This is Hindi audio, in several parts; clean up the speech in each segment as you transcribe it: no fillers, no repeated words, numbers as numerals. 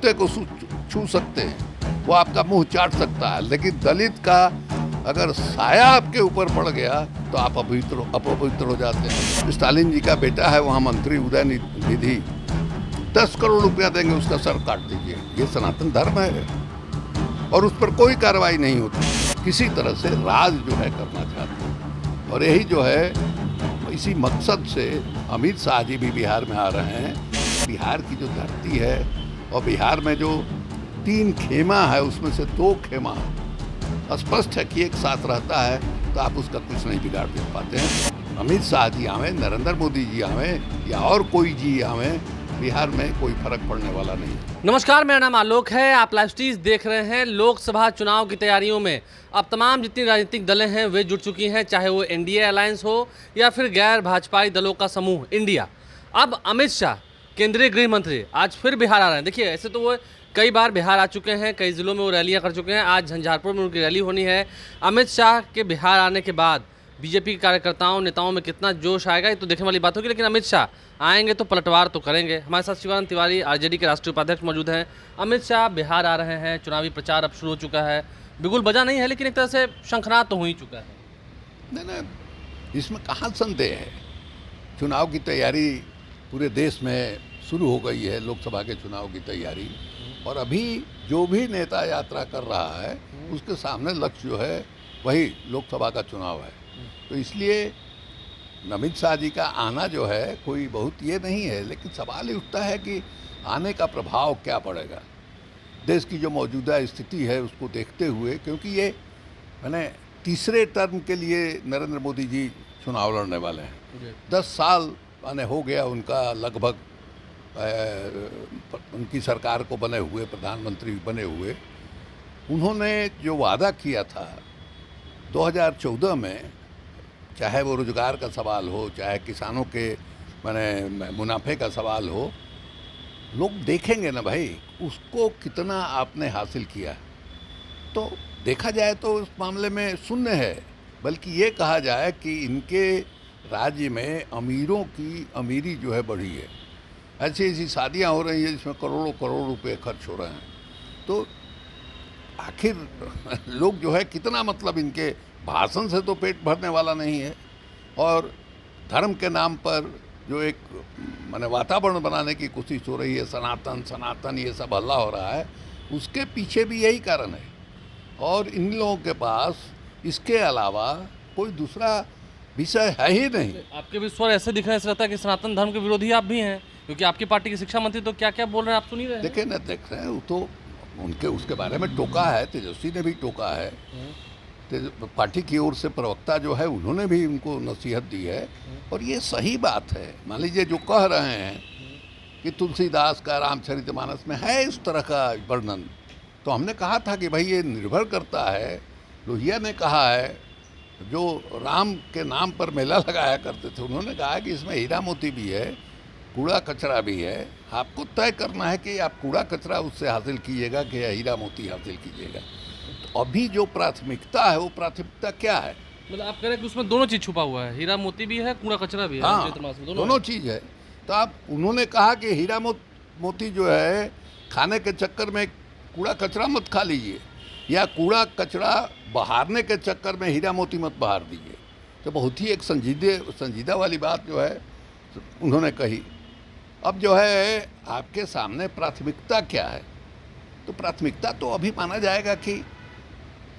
कुत्ते को छू सकते हैं, वो आपका मुंह चाट सकता है, लेकिन दलित का अगर साया आपके ऊपर पड़ गया तो आप अपवित्र हो जाते हैं। स्टालिन जी का बेटा है वहाँ मंत्री उदय निधि, 10 करोड़ रुपया देंगे उसका सर काट दीजिए। ये सनातन धर्म है और उस पर कोई कार्रवाई नहीं होती। किसी तरह से राज जो है करना चाहते हैं और यही जो है इसी मकसद से अमित शाह जी भी बिहार में आ रहे हैं। बिहार की जो धरती है और बिहार में जो 3 खेमा है उसमें से 2 खेमा स्पष्ट है कि एक साथ रहता है तो आप उसका कुछ नहीं बिगाड़ दे पाते हैं। अमित शाह जी आवे, नरेंद्र मोदी जी आवे या और कोई जी आवे, बिहार में कोई फर्क पड़ने वाला नहीं। नमस्कार, मेरा नाम आलोक है। आप लाइव स्ट्रीम देख रहे हैं। लोकसभा चुनाव की तैयारियों में अब तमाम जितनी राजनीतिक दलें हैं वे जुट चुकी हैं, चाहे वो एनडीए अलायंस हो या फिर गैर भाजपाई दलों का समूह इंडिया। अब अमित शाह केंद्रीय गृह मंत्री आज फिर बिहार आ रहे हैं। देखिए, ऐसे तो वो कई बार बिहार आ चुके हैं, कई ज़िलों में वो रैलियां कर चुके हैं। आज झंझारपुर में उनकी रैली होनी है। अमित शाह के बिहार आने के बाद बीजेपी के कार्यकर्ताओं नेताओं में कितना जोश आएगा ये तो देखने वाली बात होगी, लेकिन अमित शाह आएंगे तो पलटवार तो करेंगे। हमारे साथ शिवानंद तिवारी आरजेडी के राष्ट्रीय उपाध्यक्ष मौजूद हैं। अमित शाह बिहार आ रहे हैं, चुनावी प्रचार अब शुरू हो चुका है। बिल्कुल बजा नहीं है, लेकिन एक तरह से शंखनाद तो हो ही चुका है। नहीं, इसमें कहाँ संदेह है। चुनाव की तैयारी पूरे देश में शुरू हो गई है, लोकसभा के चुनाव की तैयारी, और अभी जो भी नेता यात्रा कर रहा है उसके सामने लक्ष्य जो है वही लोकसभा का चुनाव है। तो इसलिए अमित शाह जी का आना जो है कोई बहुत ये नहीं है, लेकिन सवाल ये उठता है कि आने का प्रभाव क्या पड़ेगा देश की जो मौजूदा स्थिति है उसको देखते हुए, क्योंकि ये मैंने तीसरे टर्म के लिए नरेंद्र मोदी जी चुनाव लड़ने वाले हैं। 10 साल मैंने हो गया उनका लगभग उनकी सरकार को बने हुए, प्रधानमंत्री बने हुए। उन्होंने जो वादा किया था 2014 में, चाहे वो रोजगार का सवाल हो, चाहे किसानों के मैंने मुनाफे का सवाल हो, लोग देखेंगे ना भाई उसको कितना आपने हासिल किया। तो देखा जाए तो उस मामले में शून्य है, बल्कि ये कहा जाए कि इनके राज्य में अमीरों की अमीरी जो है बढ़ी है। ऐसी ऐसी शादियाँ हो रही हैं जिसमें करोड़ों करोड़ रुपए खर्च हो रहे हैं। तो आखिर लोग जो है कितना, मतलब इनके भाषण से तो पेट भरने वाला नहीं है, और धर्म के नाम पर जो एक माने वातावरण बनाने की कोशिश हो रही है, सनातन सनातन ये सब हल्ला हो रहा है, उसके पीछे भी यही कारण है। और इन लोगों के पास इसके अलावा कोई दूसरा विषय है ही नहीं। आपके भी स्वर ऐसे दिख रहे हैं, ऐसा लगता है कि सनातन धर्म के विरोधी आप भी हैं, क्योंकि आपकी पार्टी के शिक्षा मंत्री तो क्या क्या बोल रहे हैं आप सुन ही रहे हैं। देखे ना, देख रहे हैं, वो तो उनके उसके बारे में टोका है, तेजस्वी ने भी टोका है, पार्टी की ओर से प्रवक्ता जो है उन्होंने भी उनको नसीहत दी है, और ये सही बात है। मान लीजिए जो कह रहे हैं कि तुलसीदास का रामचरितमानस में है इस तरह का वर्णन, तो हमने कहा था कि भाई ये निर्भर करता है। लोहिया ने कहा है, जो राम के नाम पर मेला लगाया करते थे, उन्होंने कहा कि इसमें हीरा मोती भी है, कूड़ा कचरा भी है। आपको तय करना है कि आप कूड़ा कचरा उससे हासिल कीजिएगा कि हीरा मोती हासिल कीजिएगा। तो अभी जो प्राथमिकता है वो प्राथमिकता क्या है? मतलब आप कह रहे हैं कि उसमें दोनों चीज़ छुपा हुआ है, हीरा मोती भी है, कूड़ा कचरा भी है। हाँ, दोनों चीज़ है। तो आप, उन्होंने कहा कि हीरा मोती जो है खाने के चक्कर में कूड़ा कचरा मत खा लीजिए, या कूड़ा कचरा बहारने के चक्कर में हीरा मोती मत बहार दीजिए। तो बहुत ही एक संजीदा वाली बात जो है उन्होंने कही। अब जो है आपके सामने प्राथमिकता क्या है? तो प्राथमिकता तो अभी माना जाएगा कि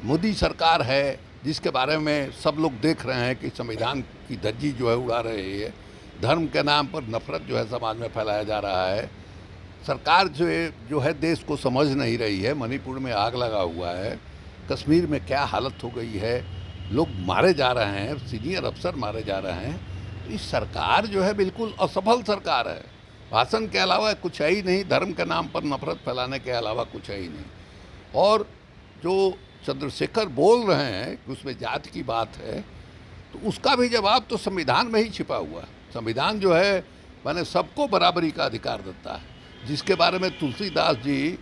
मोदी सरकार है, जिसके बारे में सब लोग देख रहे हैं कि संविधान की धज्जी जो है उड़ा रही है, धर्म के नाम पर नफरत जो है समाज में फैलाया जा रहा है। सरकार जो है देश को समझ नहीं रही है। मणिपुर में आग लगा हुआ है, कश्मीर में क्या हालत हो गई है, लोग मारे जा रहे हैं, सीनियर अफसर मारे जा रहे हैं। तो इस सरकार जो है बिल्कुल असफल सरकार है। भाषण के अलावा कुछ है ही नहीं, धर्म के नाम पर नफरत फैलाने के अलावा कुछ है ही नहीं। और जो चंद्रशेखर बोल रहे हैं कि उसमें जात की बात है, तो उसका भी जवाब तो संविधान में ही छिपा हुआ है। संविधान जो है मैंने सबको बराबरी का अधिकार देता है, जिसके बारे में तुलसीदास जी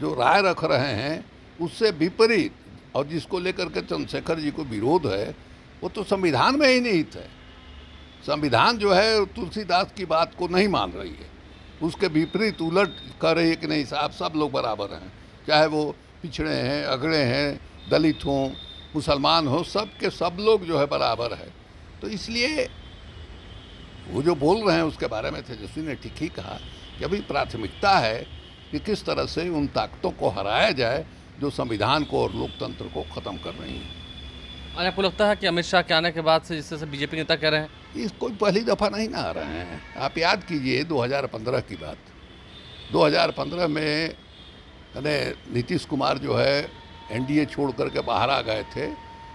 जो राय रख रहे हैं उससे विपरीत, और जिसको लेकर के चंद्रशेखर जी को विरोध है, वो तो संविधान में ही निहित है। संविधान जो है तुलसीदास की बात को नहीं मान रही है। उसके विपरीत उलट कर रही है कि नहीं साहब सब लोग बराबर हैं, चाहे वो पिछड़े हैं, अगड़े हैं, दलित हों, मुसलमान हो, सब के सब लोग जो है बराबर है। तो इसलिए वो जो बोल रहे हैं उसके बारे में तेजस्वी ने ठीक ही कहा कि अभी प्राथमिकता है कि किस तरह से उन ताकतों को हराया जाए जो संविधान को और लोकतंत्र को ख़त्म कर रही हैं। और आपको लगता है कि अमित शाह के आने के बाद से जिस तरह से बीजेपी नेता कह रहे हैं, इस कोई पहली दफ़ा नहीं ना आ रहे हैं। आप याद कीजिए 2015 की बात। 2015 में नीतीश कुमार जो है एनडीए छोड़ करके बाहर आ गए थे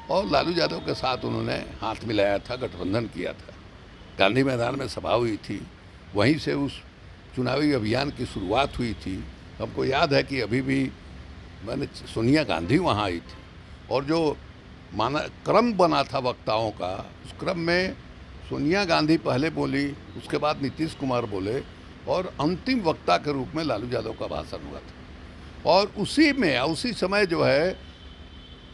और लालू यादव के साथ उन्होंने हाथ मिलाया था, गठबंधन किया था। गांधी मैदान में सभा हुई थी, वहीं से उस चुनावी अभियान की शुरुआत हुई थी। हमको याद है कि अभी भी सोनिया गांधी वहाँ आई थी और जो क्रम बना था वक्ताओं का, उस क्रम में सोनिया गांधी पहले बोली, उसके बाद नीतीश कुमार बोले और अंतिम वक्ता के रूप में लालू यादव का भाषण हुआ था। और उसी समय जो है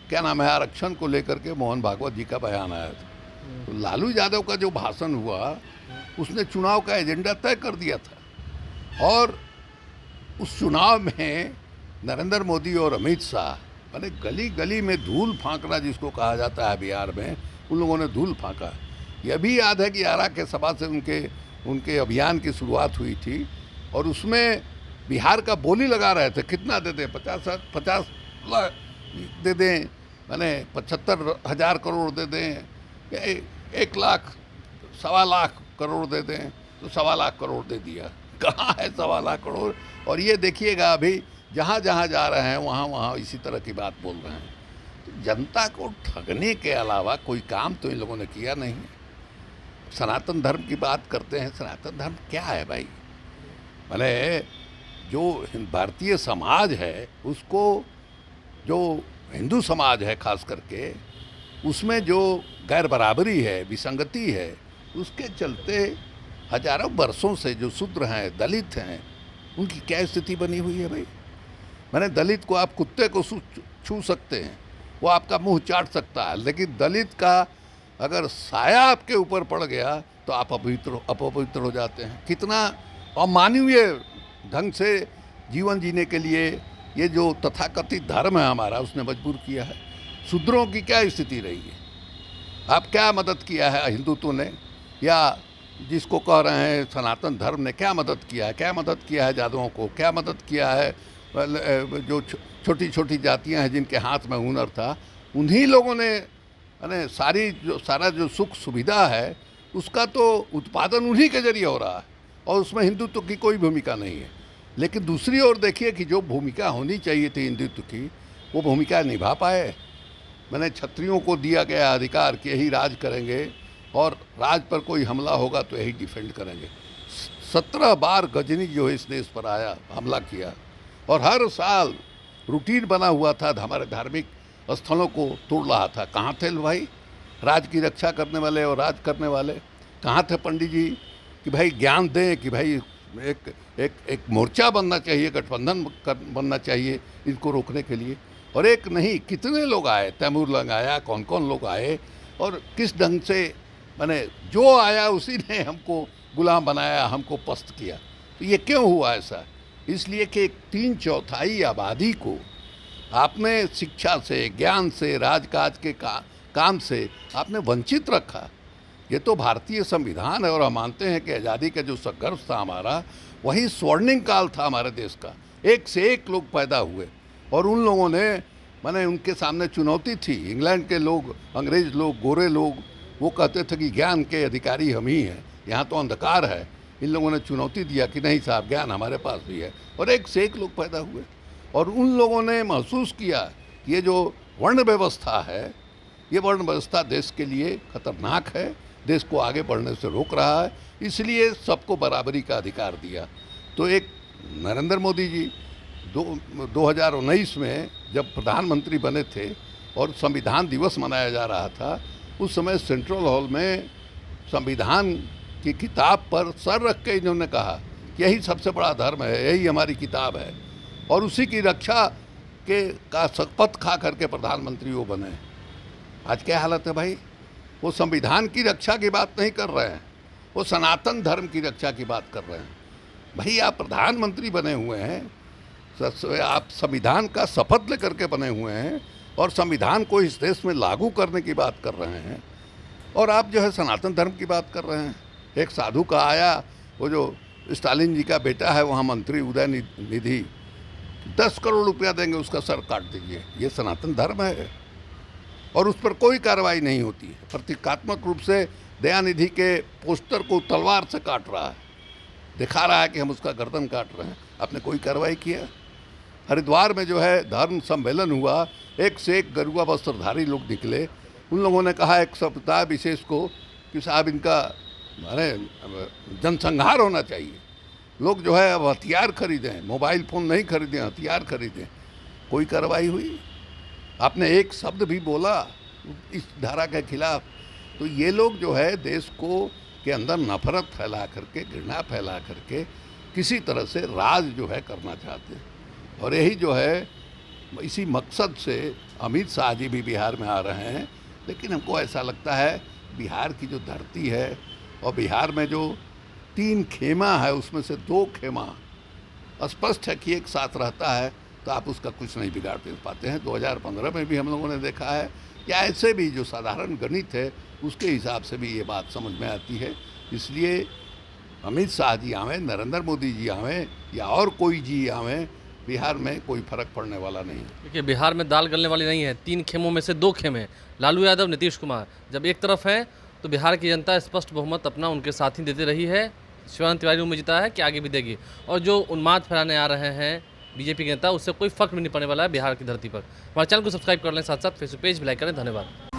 क्या नाम है, आरक्षण को लेकर के मोहन भागवत जी का बयान आया था। तो लालू यादव का जो भाषण हुआ उसने चुनाव का एजेंडा तय कर दिया था। और उस चुनाव में नरेंद्र मोदी और अमित शाह गली गली में धूल फांकना जिसको कहा जाता है बिहार में, उन लोगों ने धूल फांका। यह भी याद है कि आरा के सभा से उनके अभियान की शुरुआत हुई थी और उसमें बिहार का बोली लगा रहे थे, कितना दे दें, 50 लाख दे दें, 75,000 करोड़ दे दें, 1 लाख, 1.25 लाख करोड़ दे दें, तो 1.25 लाख करोड़ दे दिया। कहाँ है 1.25 लाख करोड़? और ये देखिएगा अभी जहाँ जहाँ जा रहे हैं वहाँ वहाँ इसी तरह की बात बोल रहे हैं। तो जनता को ठगने के अलावा कोई काम तो इन लोगों ने किया नहीं। सनातन धर्म की बात करते हैं, सनातन धर्म क्या है भाई? जो भारतीय समाज है उसको, जो हिंदू समाज है खास करके, उसमें जो गैर बराबरी है, विसंगति है, उसके चलते हजारों वर्षों से जो शूद्र हैं, दलित हैं, उनकी क्या स्थिति बनी हुई है भाई? दलित को आप कुत्ते को छू सकते हैं, वो आपका मुंह चाट सकता है, लेकिन दलित का अगर साया आपके ऊपर पड़ गया तो आप अपवित्र हो जाते हैं। कितना अमानवीय ढंग से जीवन जीने के लिए ये जो तथाकथित धर्म है हमारा, उसने मजबूर किया है। शूद्रों की क्या स्थिति रही है? आप क्या मदद किया है हिंदुत्व ने, या जिसको कह रहे हैं सनातन धर्म ने क्या मदद किया है? क्या मदद किया है यादवों को? क्या मदद किया है जो छोटी छोटी जातियां हैं जिनके हाथ में हुनर था? उन्हीं लोगों ने सारा जो सुख सुविधा है उसका तो उत्पादन उन्हीं के जरिए हो रहा है और उसमें हिंदुत्व की कोई भूमिका नहीं है। लेकिन दूसरी ओर देखिए कि जो भूमिका होनी चाहिए थी हिंदुत्व की, वो भूमिका निभा पाए। क्षत्रियों को दिया गया अधिकार कि यही राज करेंगे और राज पर कोई हमला होगा तो यही डिफेंड करेंगे। 17 बार गजनी जो है इस देश पर आया, हमला किया, और हर साल रूटीन बना हुआ था, हमारे धार्मिक स्थलों को तोड़ रहा था। कहाँ थे भाई राज की रक्षा करने वाले और राज करने वाले? कहाँ थे पंडित जी कि भाई ज्ञान दें कि भाई एक मोर्चा बनना चाहिए, गठबंधन बनना चाहिए इनको रोकने के लिए? और एक नहीं, कितने लोग आए, तैमूर लंग आया, कौन कौन लोग आए, और किस ढंग से जो आया उसी ने हमको गुलाम बनाया, हमको पस्त किया। तो ये क्यों हुआ ऐसा? इसलिए कि 3/4 आबादी को आपने शिक्षा से, ज्ञान से, राजकाज के काम से आपने वंचित रखा। ये तो भारतीय संविधान है और हम मानते हैं कि आज़ादी का जो संघर्ष था हमारा, वही स्वर्णिम काल था हमारे देश का। एक से एक लोग पैदा हुए और उन लोगों ने उनके सामने चुनौती थी। इंग्लैंड के लोग, अंग्रेज लोग, गोरे लोग, वो कहते थे कि ज्ञान के अधिकारी हम ही हैं, यहाँ तो अंधकार है। इन लोगों ने चुनौती दिया कि नहीं साहब, ज्ञान हमारे पास भी है, और एक से एक लोग पैदा हुए। और उन लोगों ने महसूस किया कि ये जो वर्ण व्यवस्था है, ये वर्ण व्यवस्था देश के लिए खतरनाक है, देश को आगे बढ़ने से रोक रहा है, इसलिए सबको बराबरी का अधिकार दिया। तो एक नरेंद्र मोदी जी 2019 में जब प्रधानमंत्री बने थे और संविधान दिवस मनाया जा रहा था, उस समय सेंट्रल हॉल में संविधान की किताब पर सर रख के इन्होंने कहा कि यही सबसे बड़ा धर्म है, यही हमारी किताब है, और उसी की रक्षा का शपथ खा करके प्रधानमंत्री वो बने। आज क्या हालत है भाई? वो संविधान की रक्षा की बात नहीं कर रहे हैं, वो सनातन धर्म की रक्षा की बात कर रहे हैं। भाई आप प्रधानमंत्री बने हुए हैं, आप संविधान का शपथ लेकर के बने हुए हैं और संविधान को इस देश में लागू करने की बात कर रहे हैं, और आप जो है सनातन धर्म की बात कर रहे हैं। एक साधु का आया, वो जो स्टालिन जी का बेटा है वहाँ मंत्री उदय निधि, 10 करोड़ रुपया देंगे उसका सर काट दीजिए। ये सनातन धर्म है और उस पर कोई कार्रवाई नहीं होती है। प्रतीकात्मक रूप से दयानिधि के पोस्टर को तलवार से काट रहा है, दिखा रहा है कि हम उसका गर्दन काट रहे हैं। आपने कोई कार्रवाई किया? हरिद्वार में जो है धर्म सम्मेलन हुआ, एक से एक गरुआ वस्त्रधारी लोग निकले। उन लोगों ने कहा एक सप्ताह विशेष को कि साहब इनका अरे जनसंहार होना चाहिए। लोग जो है अब हथियार खरीदें, मोबाइल फ़ोन नहीं खरीदें, हथियार खरीदें। कोई कार्रवाई हुई? आपने एक शब्द भी बोला इस धारा के खिलाफ? तो ये लोग जो है देश को के अंदर नफरत फैला करके, घृणा फैला करके किसी तरह से राज जो है करना चाहते हैं। और यही जो है इसी मकसद से अमित शाह जी भी बिहार में आ रहे हैं। लेकिन हमको ऐसा लगता है बिहार की जो धरती है और बिहार में जो 3 खेमा है उसमें से 2 खेमा स्पष्ट है कि एक साथ रहता है, तो आप उसका कुछ नहीं बिगाड़ पाते हैं। 2015 में भी हम लोगों ने देखा है, या ऐसे भी जो साधारण गणित है उसके हिसाब से भी ये बात समझ में आती है। इसलिए अमित शाह जी आवें, नरेंद्र मोदी जी आवें या और कोई जी आवें, बिहार में कोई फर्क पड़ने वाला नहीं है। देखिए, बिहार में दाल गलने वाली नहीं है। 3 खेमों में से 2 खेमे, लालू यादव, नीतीश कुमार जब एक तरफ है तो बिहार की जनता स्पष्ट बहुमत अपना उनके साथ ही देती रही है। शिवानंद तिवारी उम्मीद जीता है कि आगे भी देगी, और जो उन्माद फैलाने आ रहे हैं बीजेपी के नेता, उससे कोई फर्क भी नहीं पड़ने वाला है बिहार की धरती पर। हमारे चैनल को सब्सक्राइब कर लें, साथ साथ फेसबुक पेज भी लाइक करें। धन्यवाद।